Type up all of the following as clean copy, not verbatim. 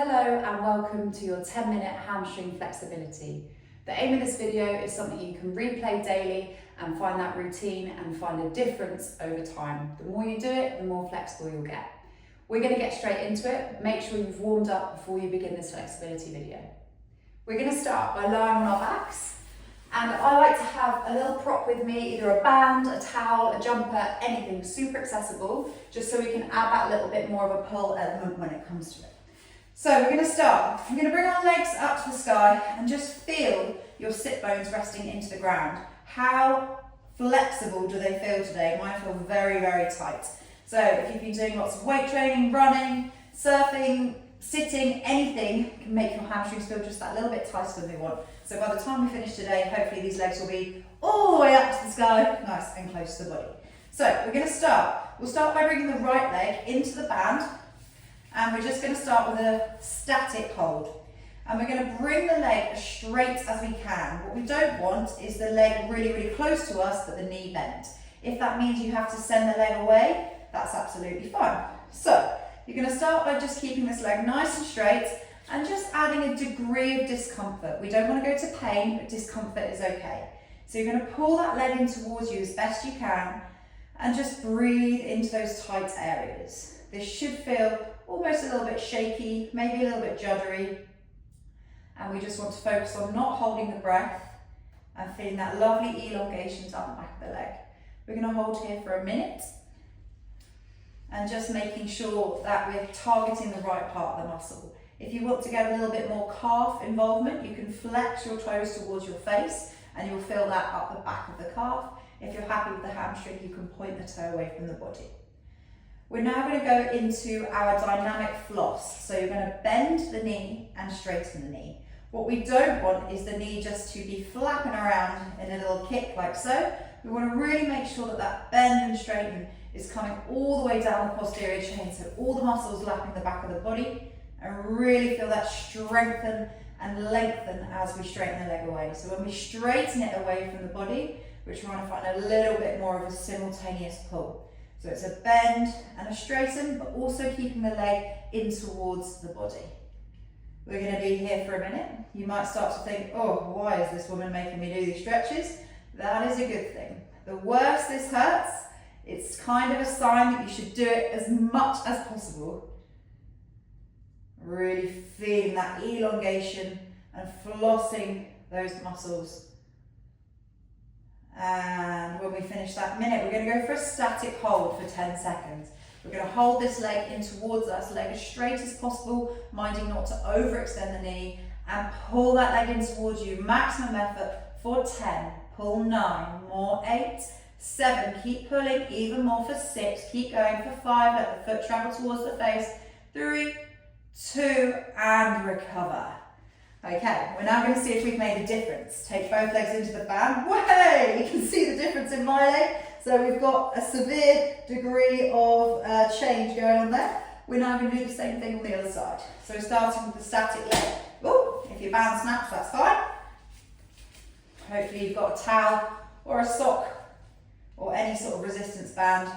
Hello and welcome to your 10-minute hamstring flexibility. The aim of this video is something you can replay daily and find that routine and find a difference over time. The more you do it, the more flexible you'll get. We're going to get straight into it. Make sure you've warmed up before you begin this flexibility video. We're going to start by lying on our backs, and I like to have a little prop with me, either a band, a towel, a jumper, anything super accessible, just so we can add that little bit more of a pull element when it comes to it. So we're going to start. We're going to bring our legs up to the sky and just feel your sit bones resting into the ground. How flexible do they feel today? Mine feel very, very tight. So if you've been doing lots of weight training, running, surfing, sitting, anything can make your hamstrings feel just that little bit tighter than they want. So by the time we finish today, hopefully these legs will be all the way up to the sky, nice and close to the body. So we're going to start. We'll start by bringing the right leg into the band. And we're just going to start with a static hold. And we're going to bring the leg as straight as we can. What we don't want is the leg really, really close to us, but the knee bent. If that means you have to send the leg away, that's absolutely fine. So you're going to start by just keeping this leg nice and straight and just adding a degree of discomfort. We don't want to go to pain, but discomfort is okay. So you're going to pull that leg in towards you as best you can and just breathe into those tight areas. This should feel almost a little bit shaky, maybe a little bit juddery. And we just want to focus on not holding the breath and feeling that lovely elongation down the back of the leg. We're going to hold here for a minute and just making sure that we're targeting the right part of the muscle. If you want to get a little bit more calf involvement, you can flex your toes towards your face and you'll feel that up the back of the calf. If you're happy with the hamstring, you can point the toe away from the body. We're now going to go into our dynamic floss. So you're going to bend the knee and straighten the knee. What we don't want is the knee just to be flapping around in a little kick like so. We want to really make sure that that bend and straighten is coming all the way down the posterior chain, so all the muscles lapping the back of the body, and really feel that strengthen and lengthen as we straighten the leg away. So when we straighten it away from the body, we're trying to find a little bit more of a simultaneous pull. So it's a bend and a straighten, but also keeping the leg in towards the body. We're going to be here for a minute. You might start to think, oh, why is this woman making me do these stretches? That is a good thing. The worse this hurts, it's kind of a sign that you should do it as much as possible. Really feeling that elongation and flossing those muscles. And when we finish that minute, we're going to go for a static hold for 10 seconds. We're going to hold this leg in towards us, leg as straight as possible, minding not to overextend the knee, and pull that leg in towards you. Maximum effort for 10, pull 9, more 8, 7, keep pulling, even more for 6, keep going for 5, let the foot travel towards the face, 3, 2, and recover. Okay, we're now going to see if we've made a difference. Take both legs into the band. Way! You can see the difference in my leg. So we've got a severe degree of change going on there. We're now going to do the same thing on the other side. So starting with the static leg. Oh, if your band snaps, that's fine. Hopefully you've got a towel or a sock or any sort of resistance band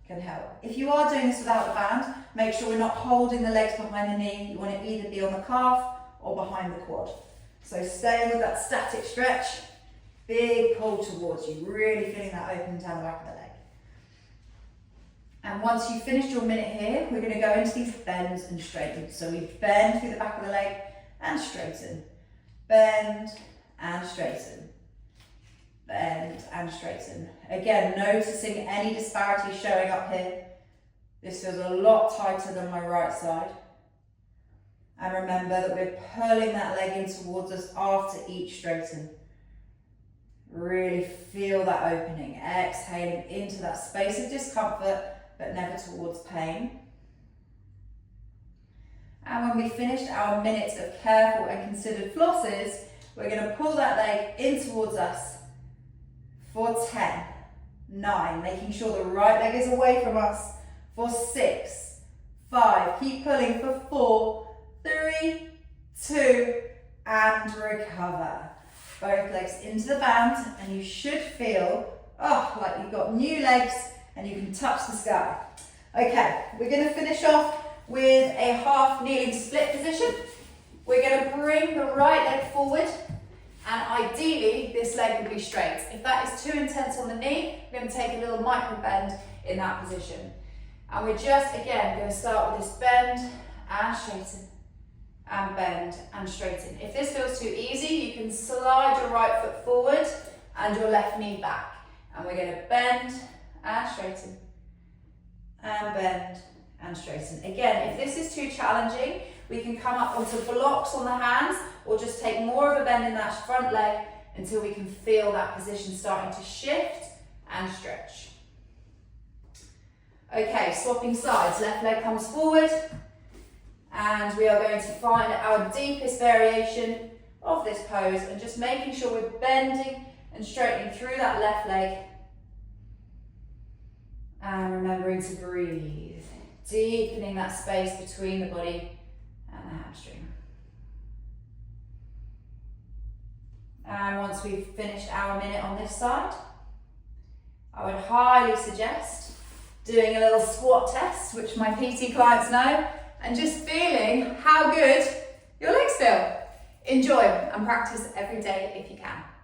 can help. If you are doing this without a band, make sure we're not holding the legs behind the knee. You want it either be on the calf or behind the quad. So staying with that static stretch, big pull towards you, really feeling that open down the back of the leg. And once you've finished your minute here, we're going to go into these bends and straightens. So we bend through the back of the leg and straighten. Bend and straighten. Bend and straighten. Again, noticing any disparity showing up here. This feels a lot tighter than my right side. And remember that we're pulling that leg in towards us after each straighten. Really feel that opening, exhaling into that space of discomfort, but never towards pain. And when we finished our minute of careful and considered flosses, we're going to pull that leg in towards us for 10, 9, making sure the right leg is away from us for 6, 5, keep pulling for 4, 3, 2, and recover. Both legs into the band, and you should feel, like you've got new legs and you can touch the sky. Okay, we're going to finish off with a half kneeling split position. We're going to bring the right leg forward, and ideally this leg will be straight. If that is too intense on the knee, we're going to take a little micro bend in that position. And we're just, again, going to start with this bend and straighten, and bend and straighten. If this feels too easy, you can slide your right foot forward and your left knee back. And we're going to bend and straighten, and bend and straighten. Again, if this is too challenging, we can come up onto blocks on the hands, or just take more of a bend in that front leg until we can feel that position starting to shift and stretch. Okay, swapping sides. Left leg comes forward, and we are going to find our deepest variation of this pose, and just making sure we're bending and straightening through that left leg. And remembering to breathe, deepening that space between the body and the hamstring. And once we've finished our minute on this side, I would highly suggest doing a little squat test, which my PT clients know, and just feeling how good your legs feel. Enjoy and practice every day if you can.